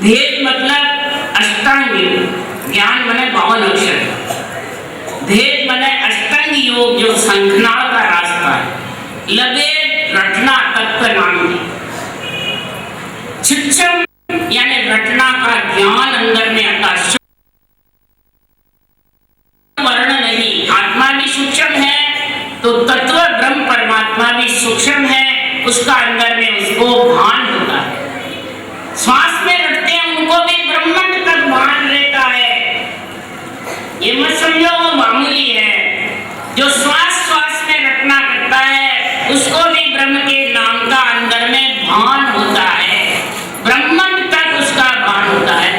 भेद मतलब अष्टांग योग, ज्ञान माने 52 अक्षर, भेद माने अष्टांग योग जो संख्याओं का रास्ता है, लबेद रटना तत्व नाम है, सूक्ष्म यानी रटना का ज्ञान अंदर में आता, वर्ण नहीं, आत्मा भी सूक्ष्म है तो तत्व ब्रह्म परमात्मा भी सूक्ष्म है, उसका अंदर में उसको भान होता है। श्वास में रटते हैं उनको भी ब्रह्मांड तक भान रहता है। ये मत समझो वो मामूली है, जो श्वास श्वास में रटना करता है उसको भी ब्रह्म के नाम का अंदर में भान होता है, ब्रह्मांड तक उसका भान होता है।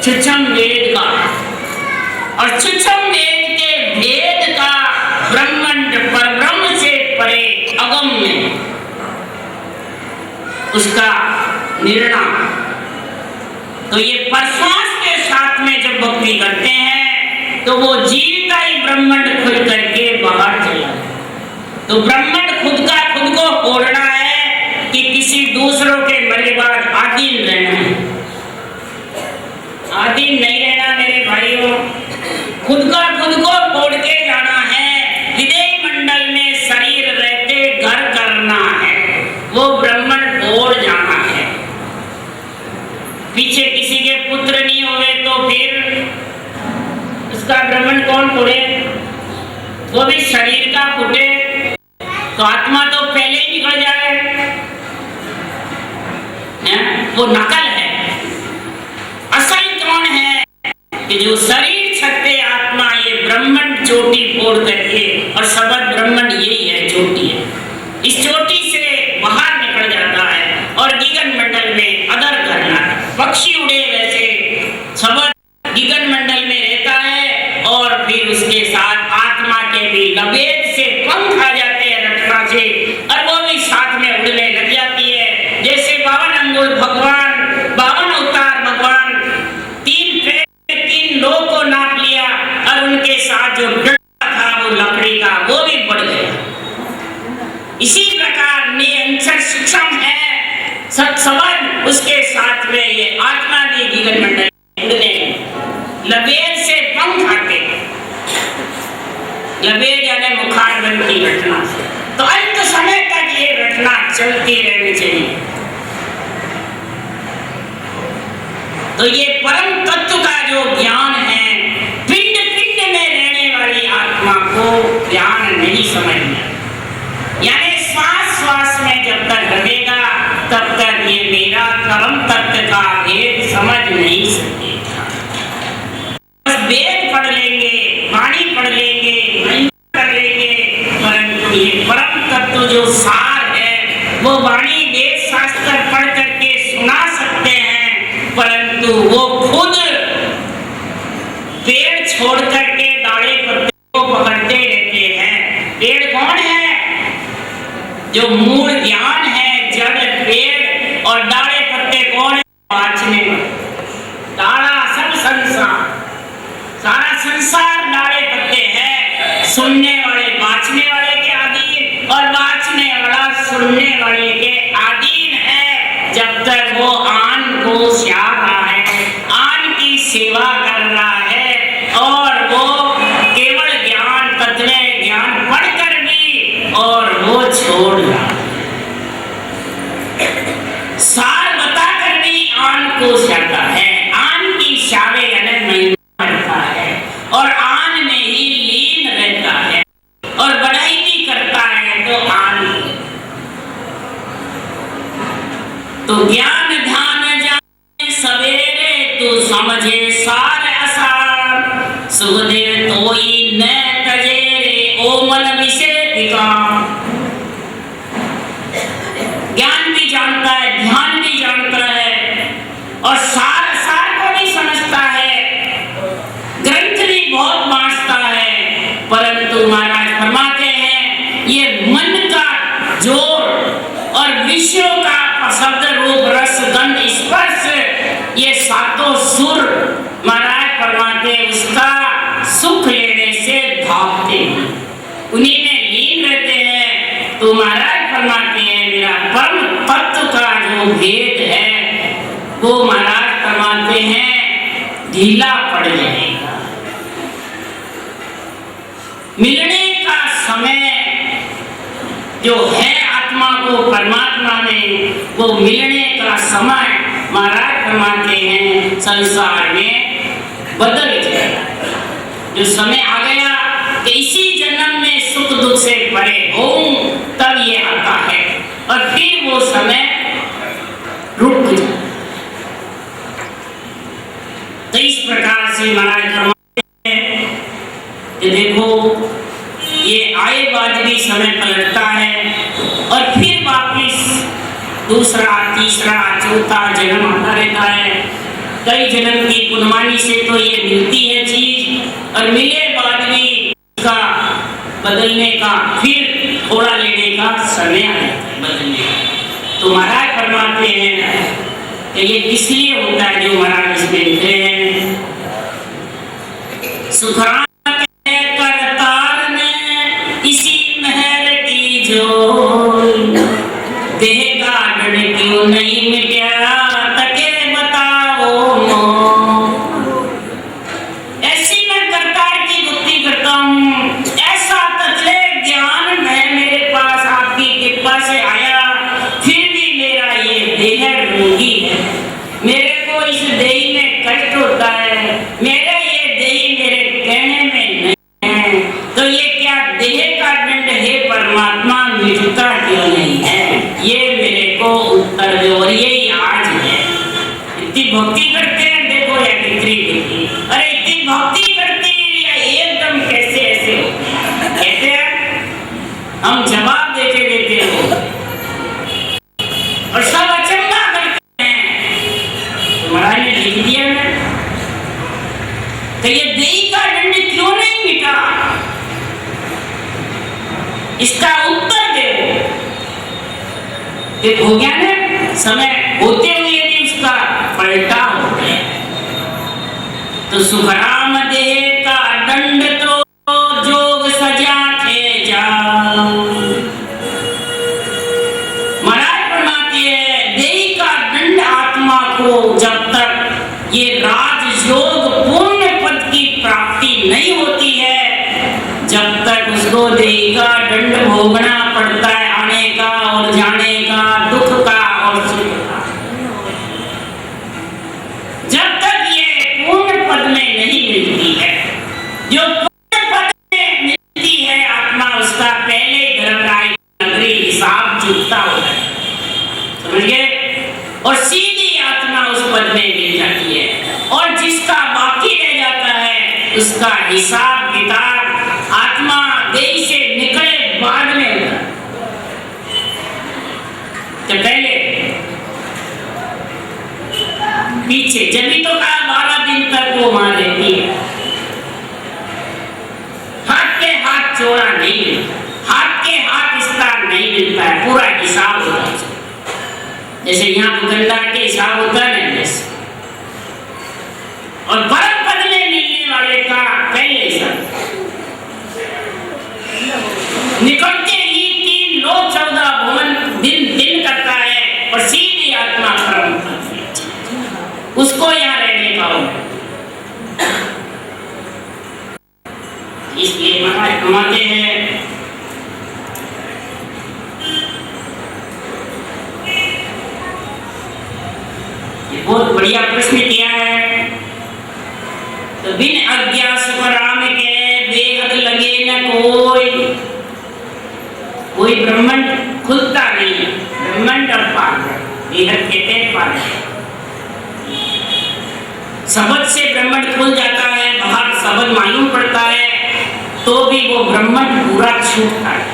सूक्ष्म वेद का और सूक्ष्म वेद के भेद का ब्रह्मांड पर ब्रह्म से परे अगम में उसका निर्णय। तो ये प्रश्वास के साथ में जब भक्ति करते हैं तो वो जीव का ही ब्रह्मांड खुद करके बाहर चला जाए। तो ब्रह्मांड खुद का खुद को फोड़ना है कि किसी दूसरों के मरे बाद आधीन रहना है? आधीन नहीं रहना मेरे भाइयों, खुद का खुद को फोड़ के जाना है। हृदय मंडल में शरीर रहते घर करना है, वो ब्रह्मांड फोड़ जाना है। पीछे किसी के पुत्र नहीं हुए तो फिर उसका ब्रह्मांड कौन फोड़े? वो भी शरीर का फूटे तो आत्मा तो पहले ही निकल जाए, वो नकल है। असल कौन है कि जो शरीर छते आत्मा, ये ब्रह्मांड चोटी फोड़ करके, और सबद ब्रह्मांड यही है, चोटी है, इस चोटी से बाहर निकल जाता है और गगन मंडल में अदर करना, पक्षी उड़े वैसे सबद गगन मंडल में रहता है और फिर उसके साथ आत्मा के भी लबेद से पंख आ जाते हैं रटना से, और वो भी साथ में उड़ने लग जाती है। जैसे 52 अंगुल भगवान, 52 अवतार भगवान, 3 लोग को नाप लिया और उनके साथ जो डंडा था वो लकड़ी का, वो भी बढ़ गया। इसी प्रकार निरंतर सूक्ष्म है सबद, उसके साथ में ये आत्मा भी गगन मंडल उड़ने लबेद से पंख आते, लबेद यानी मुखारबंद की रटना से। तो अंत समय तक ये रटना चलती रहनी चाहिए। तो ये परम तत्व का जो ज्ञान है, पिंड पिंड में रहने वाली आत्मा को ज्ञान नहीं समझना, यानी श्वास श्वास में जब तक रहेगा तब तक ये मेरा परम तत्व का भेद समझ नहीं सकेगा। बस वेद पढ़ लेंगे, वाणी पढ़ लेंगे, महिमा कर लेंगे, परंतु ये परम तत्व जो सार है वो वाणी वेद शास्त्र पढ़ करके सुना सकते हैं, परंतु वो खुद पेड़ छोड़ करके दाढ़े पत्ते को पकड़ते रहते हैं। पेड़ कौन है? जो मूल ज्ञान है, जड़ पेड़, और दाढ़े पत्ते कौन है? बाँचने वाले। दाढ़ा सब संसार, सारा संसार दाढ़े पत्ते है, सुनने वाले बाँचने वाले के अधीन, और बाँचने वाला सुनने वाले के अधीन है। जब तक वो आन को स्या रहा है, आन की सेवा कर रहा है, और वो केवल ज्ञान तत्व ज्ञान पढ़कर भी और वो छोड़ रहा है, सार बताकर भी आन को स्याता है, आन की शावे अलग महिमा करता है और आन में ही लीन रहता है, और बढ़ाई भी करता है तो आन। तो ज्ञान ध्यान जाने सवेरे तू समझे सार असार, सुखदेव तोई न तजे रे ओ मन विषेदिका। ज्ञान भी जानता है, ध्यान भी जानता है, और सार सार को भी समझता है, ग्रंथ भी बहुत बांटता है, परंतु महाराज फरमाते हैं ये मन का जोर और विषयों का शब्द रूप रस गंध स्पर्श, ये सातों सुर महाराज फरमाते उसका सुख लेने से भागते हैं, उन्हीं में लीन रहते हैं। तो महाराज फरमाते हैं मेरा परम तत्व का जो भेद है वो महाराज फरमाते हैं ढीला पड़ जाएगा। मिलने का समय जो है आत्मा को परमात्मा में, वो मिलने का समय महाराज फरमाते हैं संसार में बदल जाएगा। जो समय आ गया कि इसी जन्म में सुख दुख से परे होऊं, तब ये आता है और फिर वो समय रुक जाए। तो इस प्रकार से महाराज फरमाते हैं कि देखो ये आए बाद भी समय पलटता है और फिर वापिस दूसरा तीसरा चौथा जन्म आता रहता है। कई जन्म की कुर्बानी से तो ये मिलती है चीज और मिले बाद भी इसका बदलने का, फिर थोड़ा लेने का समय आ जाता है बदलने का। तो महाराज फरमाते हैं कि ये किस लिए होता है जो महाराज इसमें लिखते हैं। सुखराम करतार ने इसी महर की जो देह का डर क्यों नहीं मिटा तके बताओ। ऐसी मैं करतार की भक्ति करता हूँ, ऐसा तत्ले ज्ञान है मेरे पास आपकी कृपा से आया, फिर भी मेरा ये देह रोगी है। मेरे को इस देह में कष्ट होता है, मेरे ये देह मेरे कहने में नहीं है, तो ये क्या देह का दंड है परमात्मा मिटता क्यों नहीं है, ये मेरे को उत्तर दो। और यही आज है। इतनी भक्ति करते हैं देखो या कितनी भक्ति, अरे इतनी भक्ति करती है एकदम कैसे ऐसे कहते हैं, हम जवाब देते देते हो और सब अचंभा करते हैं। महाराज ने लिख दिया ना तो ये देह का दंड क्यों नहीं मिटा, इसका उत्तर दो। हो गया ना समय होते हुए यदि उसका पलटा हो गया तो सुखराम देह का दंड तो जोग सजा थे जाओ। महाराज फरमाते हैं देह का दंड आत्मा को जब तक ये राजयोग पूर्ण पद की प्राप्ति नहीं होती है, जब तक उसको देह का दंड भोगना पड़ता है, आने का और जाने का, दुख का और सुख का। जब तक ये पूर्ण पद में नहीं मिलती है, जो पूर्ण पद में मिलती है आत्मा, उसका पहले धर्मराय नगरी हिसाब चुकता होता है, समझ गए, और सीधी आत्मा उस पद में मिल जाती है। और जिसका बाकी रह जाता है उसका हिसाब किताब आत्मा देह से निकले बाद में होता है। तो पहले पीछे जब भी तो कहा 12 दिन तक वो वहां रहती है, हाथ के हाथ चौड़ा नहीं मिलता, हाथ के हाथ विस्तार नहीं मिलता है, पूरा हिसाब होता है। जैसे यहाँ दुकानदार के हिसाब होता है ना, जैसे और परम पद में मिलने वाले का पहले हिसाब निकलते ही 3 लोग 14 भुवन दिन करता है और सीधी आत्मा परम पद में, उसको यहाँ रहने का होगा। इसलिए महाराज कमाते हैं बहुत बढ़िया प्रश्न किया है। तो बिन अज्ञा सुखराम के बेहद लगे न कोई ब्रह्मांड खुलता नहीं, ब्रह्मांड और पार बेहद कहते हैं पार। शब्द से ब्रह्मांड खुल जाता है, बाहर शब्द मालूम पड़ता है तो भी वो ब्रह्मांड पूरा छूटता है।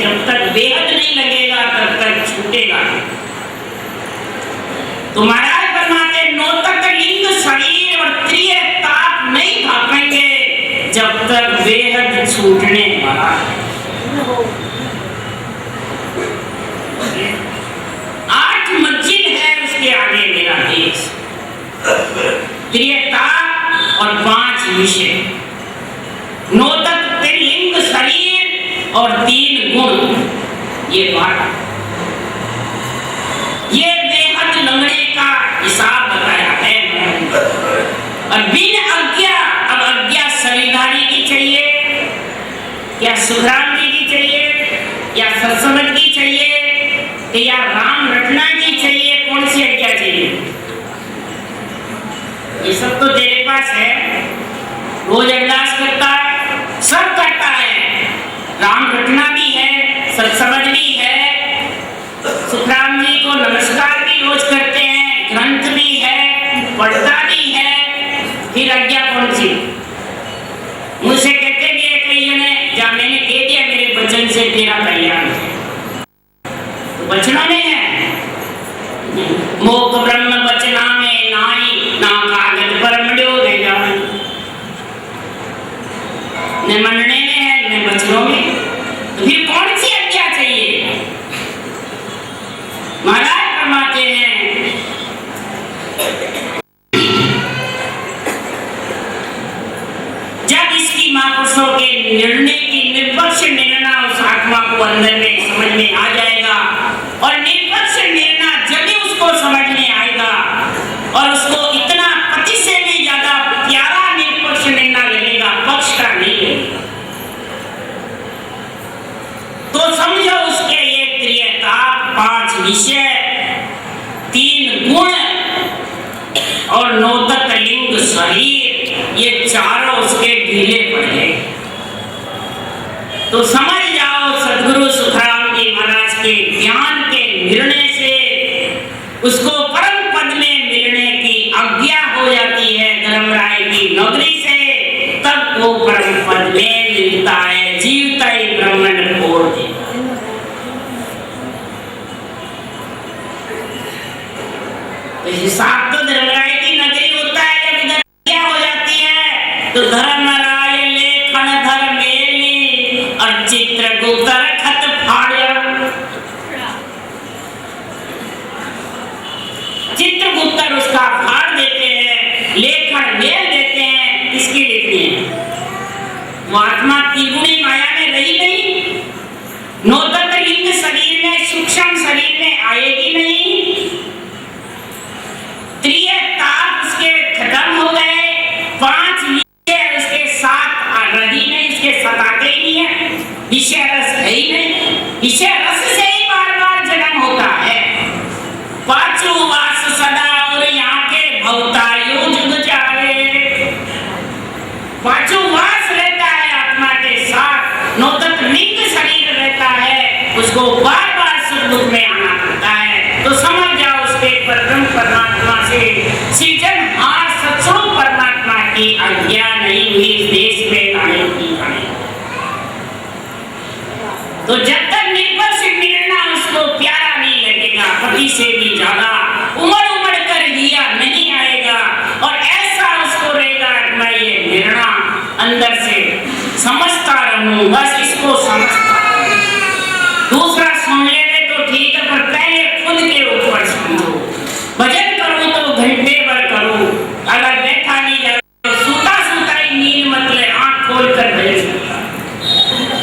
जब तक बेहद नहीं लगेगा तब तक छूटेगा। तो महाराज फरमाते नो तक लिंग शरीर और त्रिय ताप नहीं भापेंगे जब तक बेहद छूटने वाला है। 8 मंजिल है उसके आगे मेरा देश, त्रिय ताप और 5 विषय, 9 तक लिंग शरीर और 3 गुण, ये बात ये बेहद लंगड़े और बिन आज्ञा, अब आज्ञा शरीरधारी की चाहिए या सुखराम जी की चाहिए या सत्संग की चाहिए या राम रटना की चाहिए, कौन सी आज्ञा चाहिए? ये सब तो तेरे पास है, रोज अरदास करता है, सब करता है, राम रटना भी है, सत्संग भी है, सुखराम जी को नमस्कार भी रोज करते हैं, ग्रंथ भी है, पढ़ता भी है, फिर आज्ञा कौन सी? मुझसे कहते भी है कई जने, जब मैंने कह दिया मेरे वचन से तेरा कल्याण है, तो वचनों में है, मोक ब्रह्म वचना में नाई ना कागज पर मड्यो दे जाए, न मनने में है न वचनों में, तो फिर कौन सी आज्ञा चाहिए? महाराज फरमाते हैं जब इसकी महापुरुषों के निर्णय की निष्पक्ष निर्णय उस आत्मा को अंदर में समझ में आ जाएगा, और निष्पक्ष निर्णय जब भी उसको समझ में आएगा और उसको इतना पति से भी ज्यादा प्यारा निष्पक्ष निर्णय लगेगा, पक्ष का नहीं लगेगा, तो समझो उसके ये त्रियता, 5 विषय, 3 गुण और 9 तत्लिंग शरीर, ये चारों उसके ढीले पड़ गए। तो समझ जाओ सद्गुरु सुखराम जी महाराज के ज्ञान के निर्णय से उसको परम पद में मिलने की आज्ञा हो जाती है धर्मराय की नगरी से, तब वो परम पद में मिलता है, जीवता ही ब्राह्मण खोड़ दे। तो हिसाब तो धर्मराय की नगरी होता है, जब इधर क्या हो जाती है तो धर्मराय लेखन धर्मेली और चित्रगुप्त खत फाड़िया। चित्रगुप्त उसका फाड़ देते हैं, लेखन मेल देते हैं, इसकी लिखनी है वो आत्मा त्रिगुणी माया में रही नहीं, 9 तत्लिंग शरीर में, सूक्ष्म शरीर में आएगी नहीं, ताप उसके खत्म हो गए, 5 विषय उसके साथ रही नहीं, उसके साथ आते ही नहीं है, विषय रस है ही नहीं, विषय रस से ही बार बार जन्म होता है, 5 वास सदा और यहाँ के भवतायु जुग जाए, 5 वास रहता है आत्मा के साथ, 9 तत्लिंग शरीर रहता है, उसको बार बार सुख दुख में आना पड़ता है। तो समझ जाओ उसके परम परमात्मा से सृजनहार सत्स्वरूप परमात्मा की आज्ञा नहीं हुई इस देश में लाने की। तो जब तक निर्भर से मिलना उसको प्यारा नहीं लगेगा, पति से भी ज्यादा उमड़ उमड़ कर लिया नहीं आएगा, और ऐसा उसको रहेगा मैं ये निर्णय अंदर से समझता रहूं, बस इसको समझता, दूसरा सुन लेने तो ठीक है, पर पहले खुद के ऊपर समझो। भजन करूं तो घंटे भर करूं, अगर बैठा नहीं जा तो सूता सूता ही नींद मत ले, आंख खोल कर भजन करता,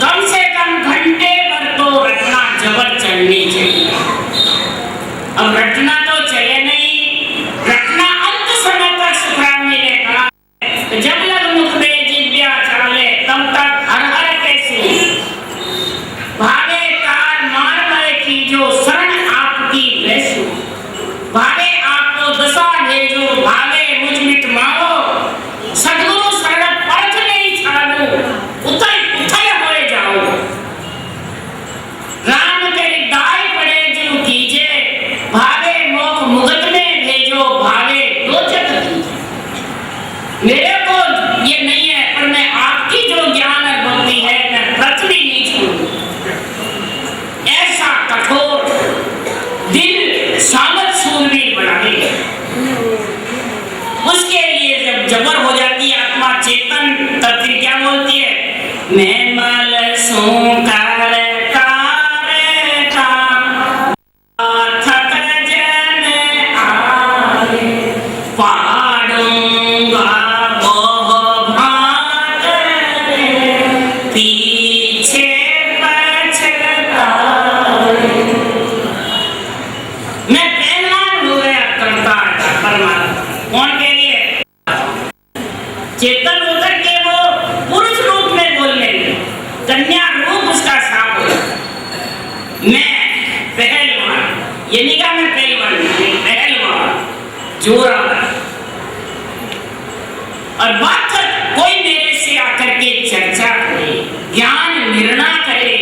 कम से कम घंटे भर तो रटना जबर चलनी चाहिए। अब रटना तो चले नहीं, रटना अंत समय तक सुखराम जी ने कहा, जब लग मुख में जिव्या चाले तब तक हर हर कैसी भावे तार मार मय की जो शरण आपकी वैसु, भावे आपको दशा भेजो, भावे मुझ मिट माओ, सद्गुरु शरण पर्थ नहीं छाड़ो, उथल पुथल होए जाओ, राम तेरी दाई पड़े जो कीजे, भावे मैं पहलवान, ये नहीं कहा मैं पहलवान, पहलवान जोरावर। और बात कोई मेरे से आकर के चर्चा करे, ज्ञान निर्णय करे,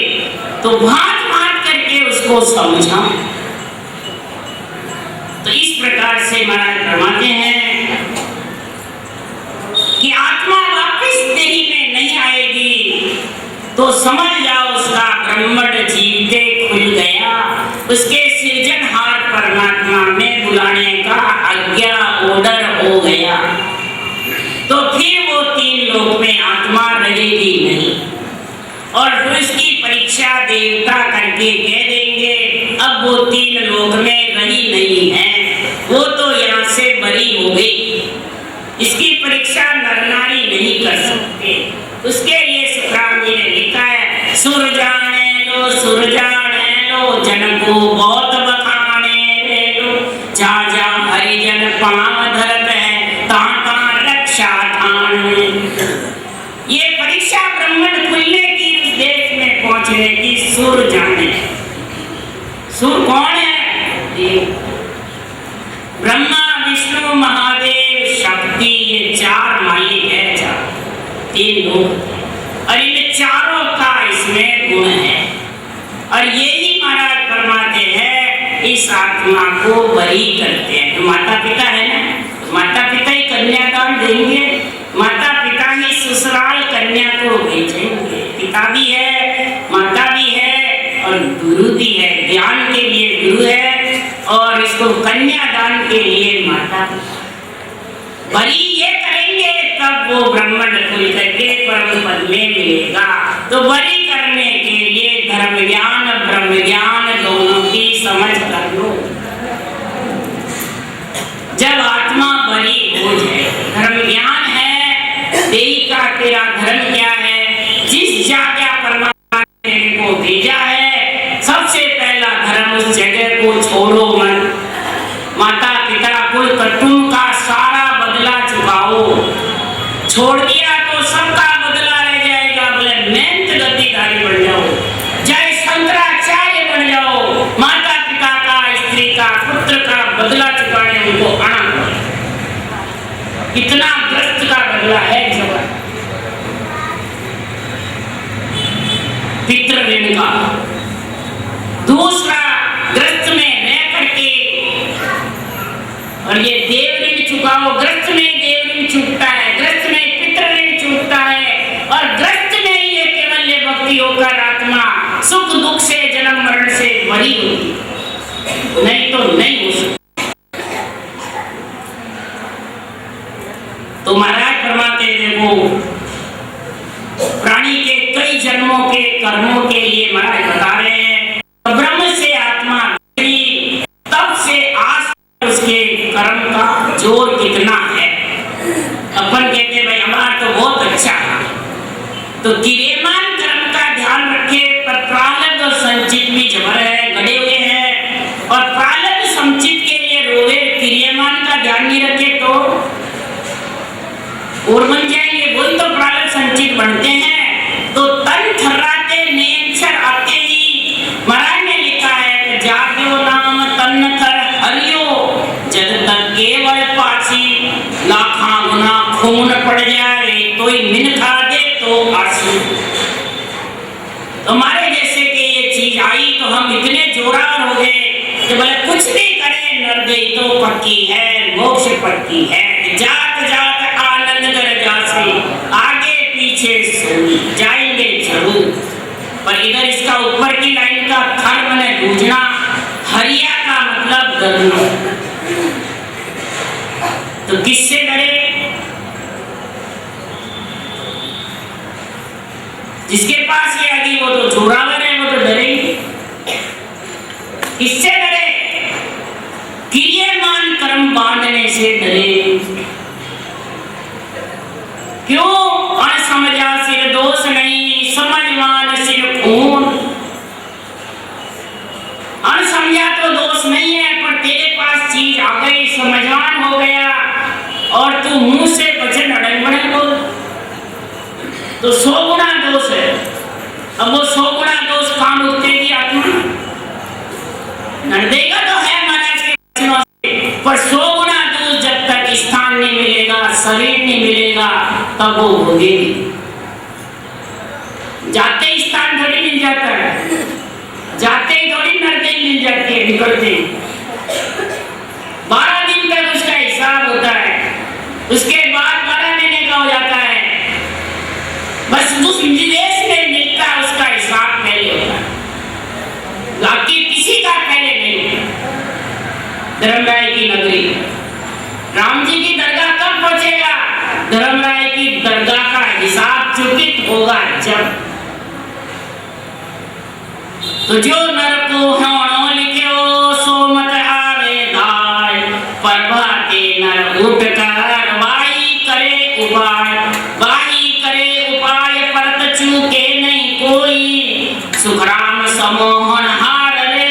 तो भांत भांत करके उसको समझाऊं। तो इस प्रकार से महाराज फरमाते हैं कि आत्मा वापस देही में नहीं आएगी तो समझ जाओ उसका ब्रह्मण्ड जीवते खुल गया, उसके सृजनहार परमात्मा में बुलाने का आज्ञा ऑर्डर हो गया। तो फिर वो तीन लोक में आत्मा रहेगी नहीं, और फिर उसकी परीक्षा देवता करके कह देंगे अब वो तीन लोक में रही नहीं है, वो तो यहाँ से बरी हो गई, इसकी परीक्षा नर नारी नहीं कर सकते। उसके लिए सुखराम जी ने लिखा है, सुर जाने लो जन को बहुत बखाने रे लो, जा जा हरिजन पांव धरत है ताता रक्षा ठान। ये परीक्षा ब्रह्मण्ड खुलने की, उस देश में पहुंचने की सुर जाने। सुर कौन है? देव, ब्रह्मा विष्णु महादेव शक्ति, ये चार मालिक है, चार तीन लोग, और इन चारों का इसमें गुण है। और यही महाराज फरमाते हैं इस आत्मा को बरी करते हैं। तो माता पिता है ना, माता पिता ही कन्यादान देंगे, माता पिता ही ससुराल कन्या को भेजेंगे। पिता भी है, माता भी है, और गुरु भी है, ज्ञान के लिए गुरु है, और इसको कन्यादान के लिए माता। बरी ये करेंगे तब वो ब्रह्मण्ड खुल करके परम पद में मिलेगा। तो बरी करने के लिए धर्म ज्ञान ब्रह्म ज्ञान दोनों की समझ कर लो। जब आत्मा बरी हो जाए, धर्म ज्ञान है, देही का तेरा धर्म क्या है, जिस जगह परमात्मा ने तेरे को भेजा है, सबसे पहला धर्म उस जगह को छोड़ो मत। माता पिता कुल कुटुंब का सारा बदला चुकाओ, छोड़ दिया तो सबका बदला रह जाएगा। बोले मेहनत गद्दीदारी बन जाओ, जय शंकराचार्य बन जाओ, माता पिता का, स्त्री का, पुत्र का बदला चुकाने उनको आना पड़े। कितना ग्रस्त का बदला है जब पितृ ऋण का। दूसरा ग्रस्त में रह करके, और ये देव ऋण चुकाओ, ग्रस्त में देव ऋण चुकता है, ग्रस्त में पितृ ऋण चुकता है, और ग्रस्त में ही ये केवल भक्ति होकर आत्मा सुख दुख से जन्म मरण से बरी होती, नहीं तो नहीं हो सकती। तो महाराज फरमाते देखो, प्राणी के कई जन्मों के कर्मों के लिए महाराज बता रहे हैं, ब्रह्म से आत्मा तब से आज उसके कर्म का जोर कितना है। अपन कहते भाई हमारा तो बहुत अच्छा है, तो क्रियमान कर्म का ध्यान रखे, पर प्रारब्ध और संचित भी जबर है, गड़े हुए हैं, और प्रारब्ध संचित के लिए रोवे, क्रियमान का ध्यान नहीं रखे तो और बन जाएंगे। वही तो प्रारब्ध संचित बनते हैं। तो तन थर्राते नेचर आते ही महाराज ने लिखा है, जाग्यो नाम तन थर हरियो, जब तक केवल पासी लाखा गुना खून पड़ जाए तो ही मिन खा दे तो आसी। हमारे जैसे कि ये चीज आई तो हम इतने जोरावर हो गए कि बोले कुछ भी करें नर गई तो पक्की है, मोक्ष पक्की है, जात जात आनंद कर जासी, आगे पीछे जाएंगे जरूर। पर इधर इसका ऊपर की लाइन का थर मैंने बूझना, हरिया का मतलब डरना। तो किससे डरे? जिसके पास ये आदि वो तो जोरावर है, वो तो डरेंगे। किससे डरे? क्रियमान कर्म बांधने से डरे। क्यों? अनसमझा सिर दोष नहीं, समझवान सिर खून। अनसमझा तो दोष नहीं है, पर तेरे पास चीज आ गई, समझवान हो गया, और तू मुंह से वचन अड़ंगड़े बोल तो 100 गुना दोष है। अब वो 100 गुना दोष काम उठते की आत्मा देगा तो है महाराज के वचनों से, पर 100 गुना दूर जब तक स्थान नहीं मिलेगा, शरीर नहीं मिलेगा, तब वो भोगेगी। जाते ही स्थान थोड़ी मिल जाता है, जाते ही थोड़ी नरदेन मिल जाती है, निकलते ही 12 दिन तक उसका हिसाब होता है, उसके बाद 12 महीने का हो जाता है। बस उस निवेश में मिलता है, उसका हिसाब पहले होता है, बाकी किसी का पहले नहीं होता। धर्मराय की नगरी, राम जी की दरगाह कब पहुंचेगा? धर्मराय की दरगाह का हिसाब चुकित होगा जब। तो जो नर को होणो लिख्यो सो मत आवे धाय, प्रभाते नर उठ कर वाई करे उपाय, वाई करे उपाय परत चूके नहीं कोई, सुखराम समोहन हार रे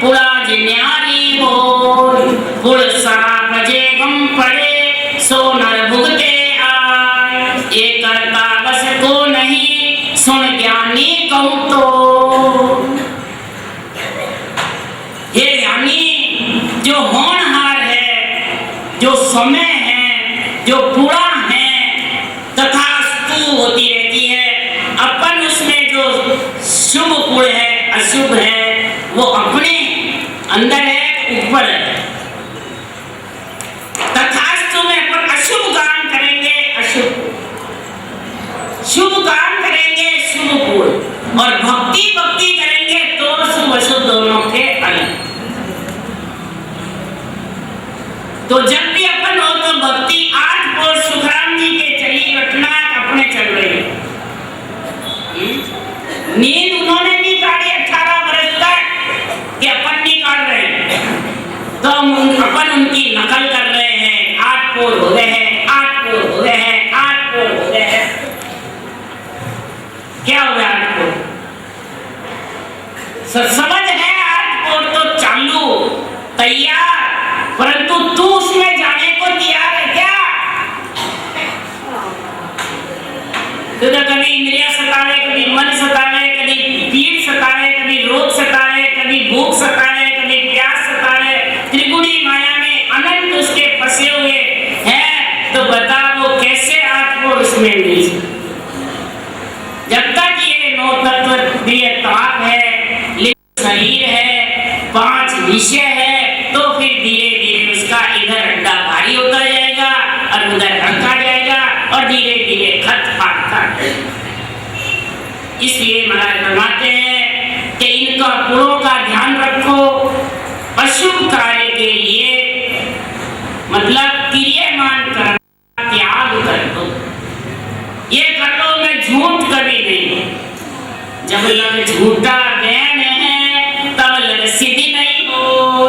पुड़ा जिन्यारी होय, पुड़ सराप जे गम पड़े सो नर भुगते आय, ये करता बस को नहीं सुन ज्ञानी कहूँ तो। ये यानी जो होनहार है, जो समय है, जो पूरा है, तथास्तु होती रहती है। अपन उसमें जो शुभ गुण है, अशुभ है, वो अपने अंदर है, ऊपर है। तथास्तु में अपन अशुभ काम करेंगे, अशुभ, शुभ काम करेंगे, शुभ गुण, और भक्ति करेंगे तो शुभ अशुभ दोनों के अलग। तो जब भी अपन हो तो भक्ति 8 पोर सुखराम जी के चली, रटना अपने चल रही है। नींद उन्होंने भी काटी 18 वर्ष तक कि अपन नहीं काट रहे, तो अपन उनकी नकल कर रहे हैं। 8 पोर हो गए हैं, 8 पोर हो गए हैं, 8 पोर हो गए हैं। क्या हो गया 8 पोर? समझ है 8 पोर तो चालू, तैयार, परंतु तू उसमें जाने को तैयार है क्या? तो कभी इंद्रियां सतावे, कभी मन सतावे, कभी पीड़ सतावे, कभी रोग सतावे, कभी भूख सतावे, कभी प्यास सतावे, त्रिगुणी माया में अनंत उसके फंसे हुए हैं। तो बता वो कैसे आपको उसमें मिल? जब तक ये 9 तत्व दिए ताप है, शरीर है, 5 विषय है, तो फिर धीरे धीरे उसका इधर अड्डा भारी होता जाएगा और उधर हल्का जाएगा और धीरे धीरे खत फाटता है। इसलिए महाराज फरमाते हैं कि इनका गुणों का ध्यान रखो, अशुभ कार्य के लिए मतलब क्रियमान करना त्याग कर दो। ये कर लो, मैं झूठ कभी नहीं, जब लग झूठा बयान है तब लग सिद्धि नहीं हो।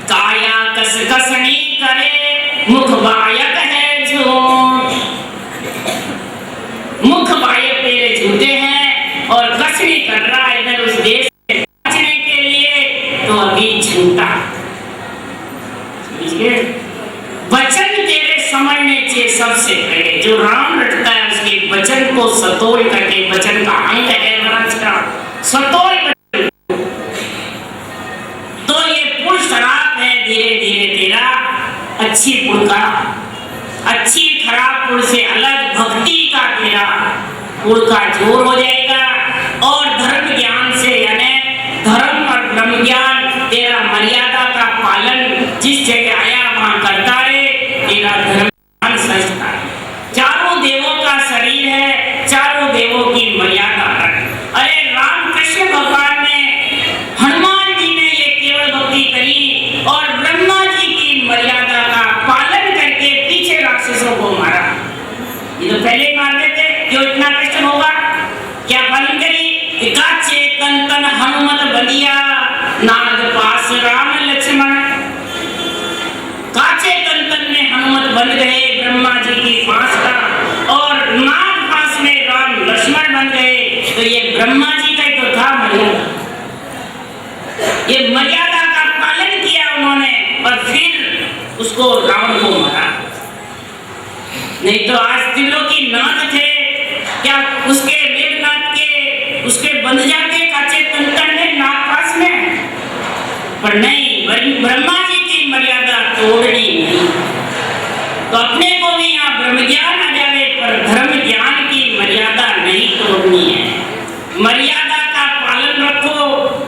काया कस कसनी करे मुख बायक है झूठ, मुख बायक मेरे झूठे हैं और कसनी कर रहा है इधर उस देश से बचने के लिए, तो अभी झूठा। वचन तेरे समझने चाहिए सबसे पहले। जो राम रटता है उसके वचन को सतोल करके, वचन का अंग है महाराज का सतोल, तो ये पुरुष शराब है धीरे धीरे तेरा अच्छी पुरुष का, अच्छी खराब पुरुष से अलग भक्ति का तेरा पुरुष का जोर हो जाएगा। और धर्म ज्ञान से यानी धर्म और ब्रह्म ज्ञान तेरा मर्यादा का पालन जिस जगह आया वहां करता रहे, तेरा धर्म ज्ञान सजता है। चारों देवों का शरीर है, चारों देवों की मर्यादा है। अरे राम कृष्ण भगवान ने, हनुमान जी ने ये केवल भक्ति करी और ब्रह्मा जी की मर्यादा का पालन करके पीछे राक्षसों को मारा। ये तो पहले मार देते, जो इतना कष्ट होगा क्या पालन करी? काचे तन तन हनुमत बलिया नाग पास राम लक्ष्मण, काचे तन तन में हनुमत बन गए ब्रह्मा जी की फांस का, और नाग पास में राम लक्ष्मण बन गए। तो ये ब्रह्मा जी का तो था मर्यादा, ये मर्यादा का पालन किया उन्होंने और फिर उसको रावण को मारा। नहीं तो आज त्रिलोकी नाथ थे क्या, उसके मेघनाथ के उसके बंध जाते काचे तंत्र में नाग पास में, पर नहीं, ब्रह्मा जी की मर्यादा तोड़नी नहीं। तो अपने को भी यहाँ ब्रह्म ज्ञान आ जावे, पर धर्म ज्ञान की मर्यादा नहीं तोड़नी है। मर्यादा का पालन रखो,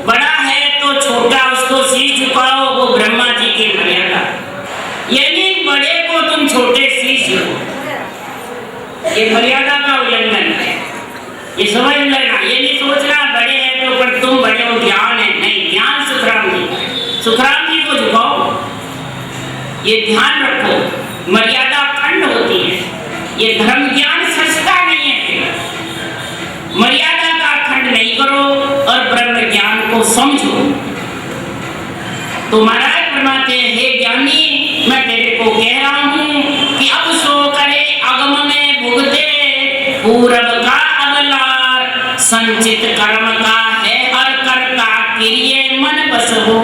बड़ा है तो छोटा उसको शीश झुकाओ, वो ब्रह्मा जी की मर्यादा। यानी बड़े को तुम छोटे शीश झुकाओ, ये मर्यादा का उल्लंघन है। ये समझ लेना, ये नहीं सोचना बड़े हैं तो पर तुम बड़े हो, ज्ञान है नहीं। ज्ञान सुखराम जी को झुकाओ, ये ध्यान रखो। मर्यादा खंड होती है, ये धर्म ज्ञान सस्ता नहीं है। मर्यादा का खंड नहीं करो और ब्रह्म ज्ञान को समझो। तो महाराज फरमाते हैं, हे ज्ञानी, मैं तेरे को कह रहा हूं कि अब सो करे अगम में भुगते, पूरब का अवलार संचित कर्म का है हर कर्ता, किरिए मन बस हो।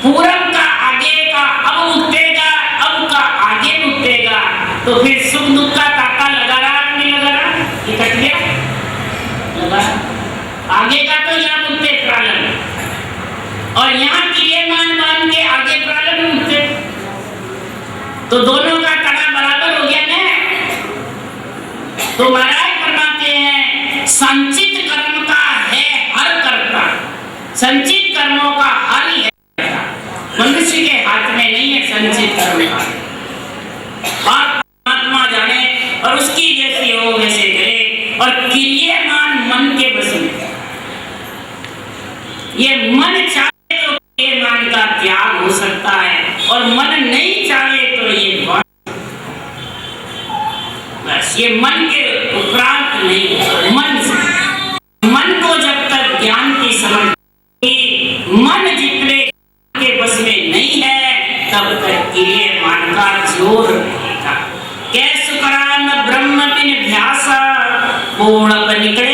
पूरब का आगे का अब उठेगा, अब का आगे उठेगा, तो फिर सुख दुख का ताका लगा रहा नहीं लगा रहा? ये कट गया लगा। आगे का तो यहाँ उठते प्रारंभ, और यहाँ क्रियमान मान के आगे प्रारंभ उठते, तो दोनों का तड़ा बराबर हो गया ना। तो महाराज फरमाते हैं, संचित कर्म का है हर कर्ता। संचित कर्मों का हर ही है, मनुष्य के हाथ में नहीं है संचित कर्म का। और परमात्मा जाने और उसकी जैसी हो वैसे करे, और क्रियमान मन के बस में। ये मन चाहे तो क्रियमान का त्याग हो सकता है, और मन नहीं चाहे तो ये बस ये मन के उपरांत नहीं। मन को जब तक ज्ञान की समझ, मन जितने के बस में नहीं है, तब तक क्रियमान का जोर रहेगा। कैसु करान ब्रह्म बिन ध्यासा, पूर्ण निकले